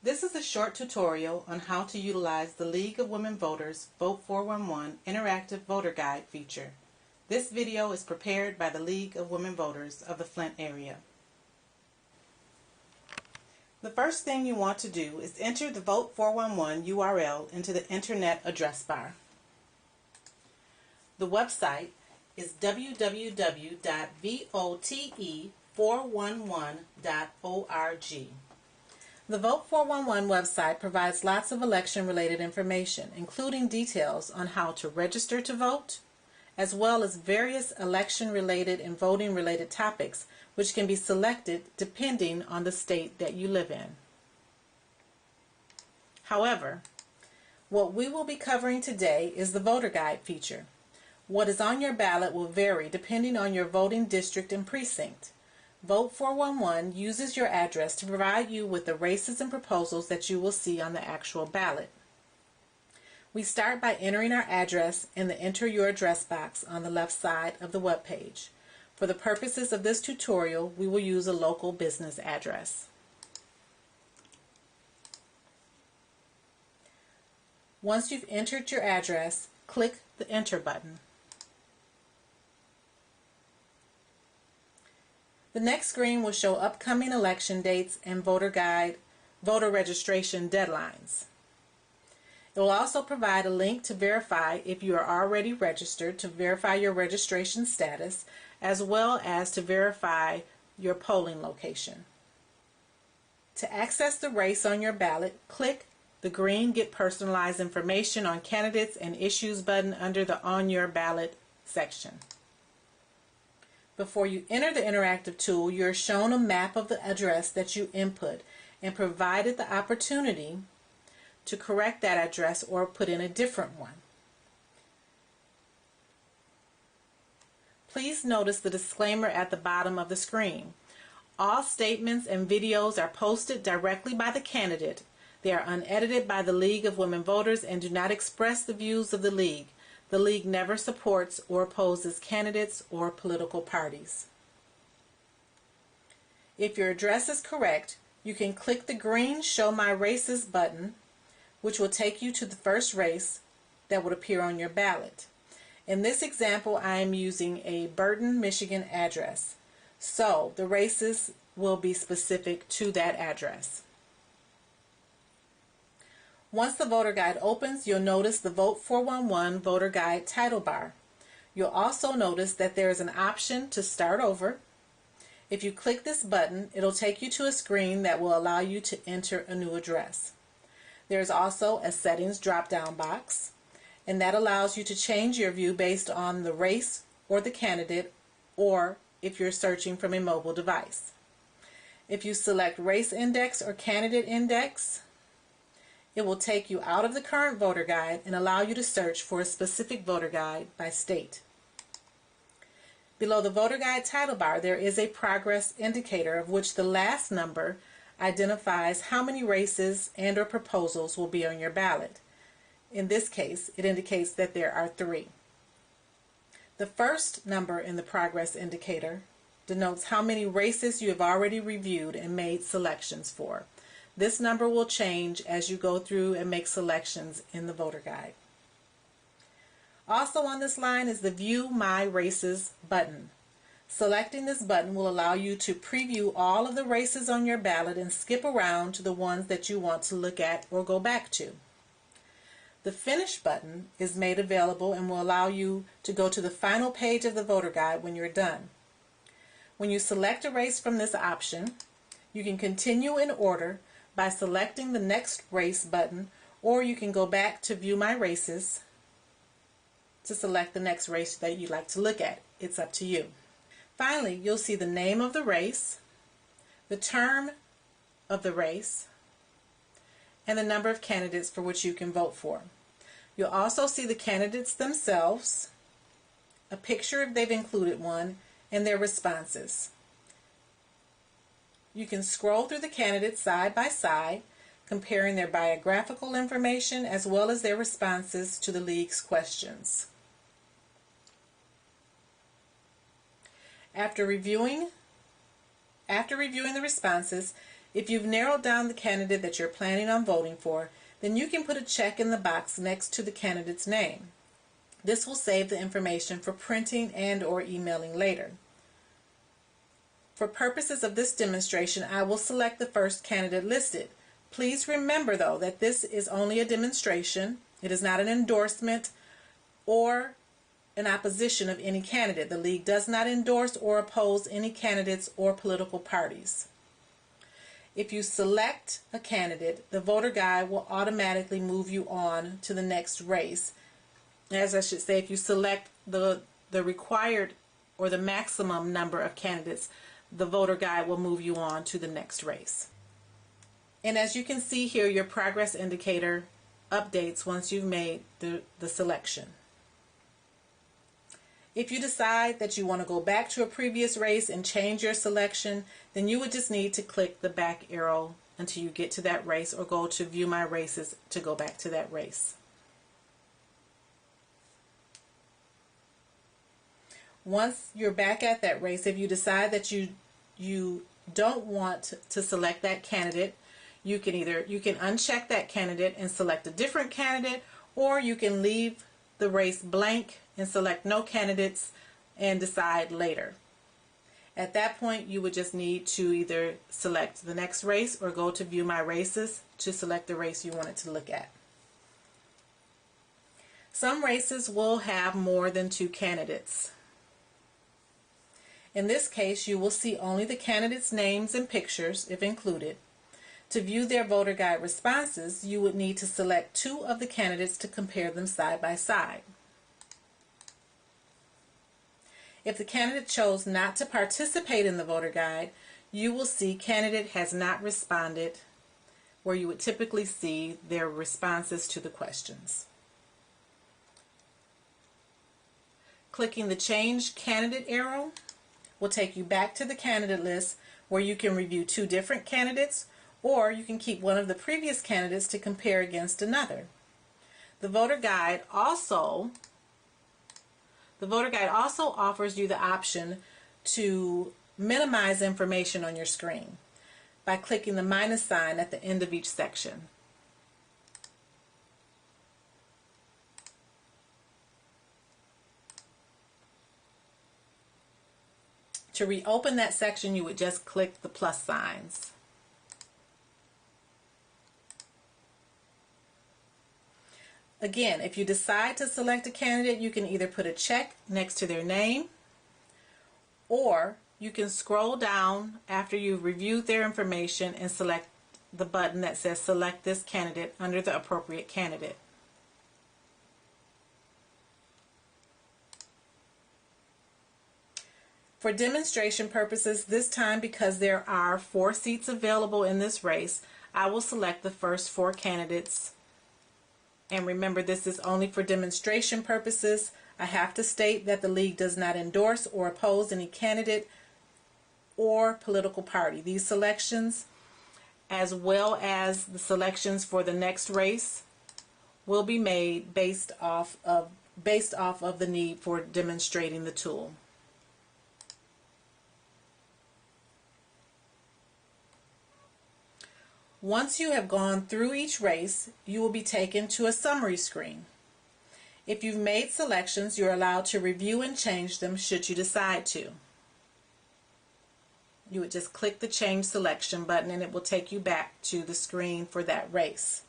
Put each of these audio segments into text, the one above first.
This is a short tutorial on how to utilize the League of Women Voters Vote411 Interactive Voter Guide feature. This video is prepared by the League of Women Voters of the Flint area. The first thing you want to do is enter the Vote411 URL into the Internet address bar. The website is www.vote411.org. The Vote411 website provides lots of election-related information, including details on how to register to vote, as well as various election-related and voting-related topics which can be selected depending on the state that you live in. However, what we will be covering today is the voter guide feature. What is on your ballot will vary depending on your voting district and precinct. Vote411 uses your address to provide you with the races and proposals that you will see on the actual ballot. We start by entering our address in the Enter Your Address box on the left side of the web page. For the purposes of this tutorial, we will use a local business address. Once you've entered your address, click the Enter button. The next screen will show upcoming election dates and voter registration deadlines. It will also provide a link to verify if you are already registered, to verify your registration status, as well as to verify your polling location. To access the race on your ballot, click the green Get Personalized Information on Candidates and Issues button under the On Your Ballot section. Before you enter the interactive tool, you are shown a map of the address that you input and provided the opportunity to correct that address or put in a different one. Please notice the disclaimer at the bottom of the screen. All statements and videos are posted directly by the candidate. They are unedited by the League of Women Voters and do not express the views of the League. The League never supports or opposes candidates or political parties. If your address is correct, you can click the green Show My Races button, which will take you to the first race that would appear on your ballot. In this example, I am using a Burton, Michigan address, so the races will be specific to that address. Once the voter guide opens, you'll notice the Vote411 voter guide title bar. You'll also notice that there is an option to start over. If you click this button, it'll take you to a screen that will allow you to enter a new address. There is also a settings drop-down box, and that allows you to change your view based on the race or the candidate, or if you're searching from a mobile device. If you select Race Index or Candidate Index, it will take you out of the current voter guide and allow you to search for a specific voter guide by state. Below the voter guide title bar, there is a progress indicator, of which the last number identifies how many races and or proposals will be on your ballot. In this case, it indicates that there are 3. The first number in the progress indicator denotes how many races you have already reviewed and made selections for. This number will change as you go through and make selections in the voter guide. Also on this line is the View My Races button. Selecting this button will allow you to preview all of the races on your ballot and skip around to the ones that you want to look at or go back to. The Finish button is made available and will allow you to go to the final page of the voter guide when you're done. When you select a race from this option, you can continue in order by selecting the Next Race button, or you can go back to View My Races to select the next race that you'd like to look at. It's up to you. Finally, you'll see the name of the race, the term of the race, and the number of candidates for which you can vote for. You'll also see the candidates themselves, a picture if they've included one, and their responses. You can scroll through the candidates side by side, comparing their biographical information as well as their responses to the League's questions. After reviewing the responses, If you've narrowed down the candidate that you're planning on voting for, then you can put a check in the box next to the candidate's name. This will save the information for printing and/or emailing later. For purposes of this demonstration, I will select the first candidate listed. Please remember, though, that this is only a demonstration. It is not an endorsement or an opposition of any candidate. The League does not endorse or oppose any candidates or political parties. If you select a candidate, the voter guide will automatically move you on to the next race. As I should say, if you select the required or the maximum number of candidates, the voter guide will move you on to the next race. And as you can see here, your progress indicator updates once you've made the selection. If you decide that you want to go back to a previous race and change your selection, then you would just need to click the back arrow until you get to that race, or go to View My Races to go back to that race. Once you're back at that race, if you decide that you don't want to select that candidate, you can uncheck that candidate and select a different candidate, or you can leave the race blank and select no candidates and decide later. At that point, you would just need to either select the next race or go to View My Races to select the race you wanted to look at. Some races will have more than 2 candidates. In this case, you will see only the candidates' names and pictures, if included. To view their voter guide responses, you would need to select 2 of the candidates to compare them side by side. If the candidate chose not to participate in the voter guide, you will see candidate has not responded, where you would typically see their responses to the questions. Clicking the Change Candidate arrow will take you back to the candidate list, where you can review 2 different candidates, or you can keep one of the previous candidates to compare against another. The voter guide also offers you the option to minimize information on your screen by clicking the minus sign at the end of each section. To reopen that section, you would just click the plus signs. Again, if you decide to select a candidate, you can either put a check next to their name, or you can scroll down after you've reviewed their information and select the button that says Select this candidate under the appropriate candidate. For demonstration purposes, this time, because there are 4 seats available in this race, I will select the first 4 candidates. And remember, this is only for demonstration purposes. I have to state that the League does not endorse or oppose any candidate or political party. These selections, as well as the selections for the next race, will be made based off of the need for demonstrating the tool. Once you have gone through each race, you will be taken to a summary screen. If you've made selections, you're allowed to review and change them should you decide to. You would just click the Change Selection button and it will take you back to the screen for that race.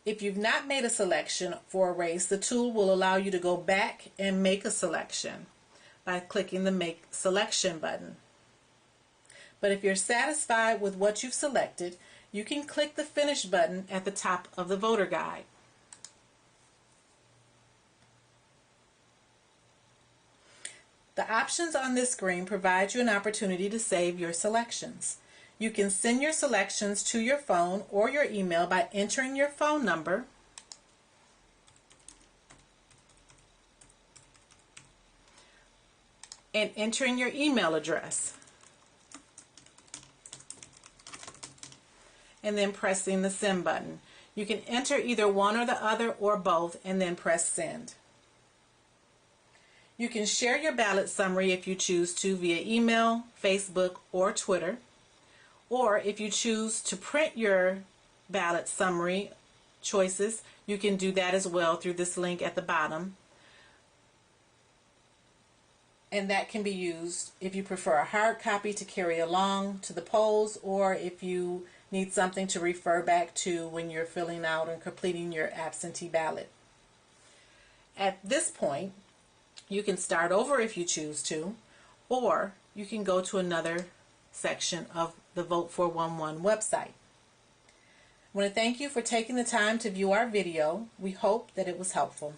If you've not made a selection for a race, the tool will allow you to go back and make a selection by clicking the Make Selection button. But if you're satisfied with what you've selected, you can click the Finish button at the top of the voter guide. The options on this screen provide you an opportunity to save your selections. You can send your selections to your phone or your email by entering your phone number and entering your email address, and then pressing the Send button. You can enter either one or the other or both and then press Send. You can share your ballot summary if you choose to via email, Facebook, or Twitter, Or if you choose to print your ballot summary choices, you can do that as well through this link at the bottom. And that can be used if you prefer a hard copy to carry along to the polls, or if you need something to refer back to when you're filling out and completing your absentee ballot. At this point, you can start over if you choose to, or you can go to another section of the Vote411 website. I want to thank you for taking the time to view our video. We hope that it was helpful.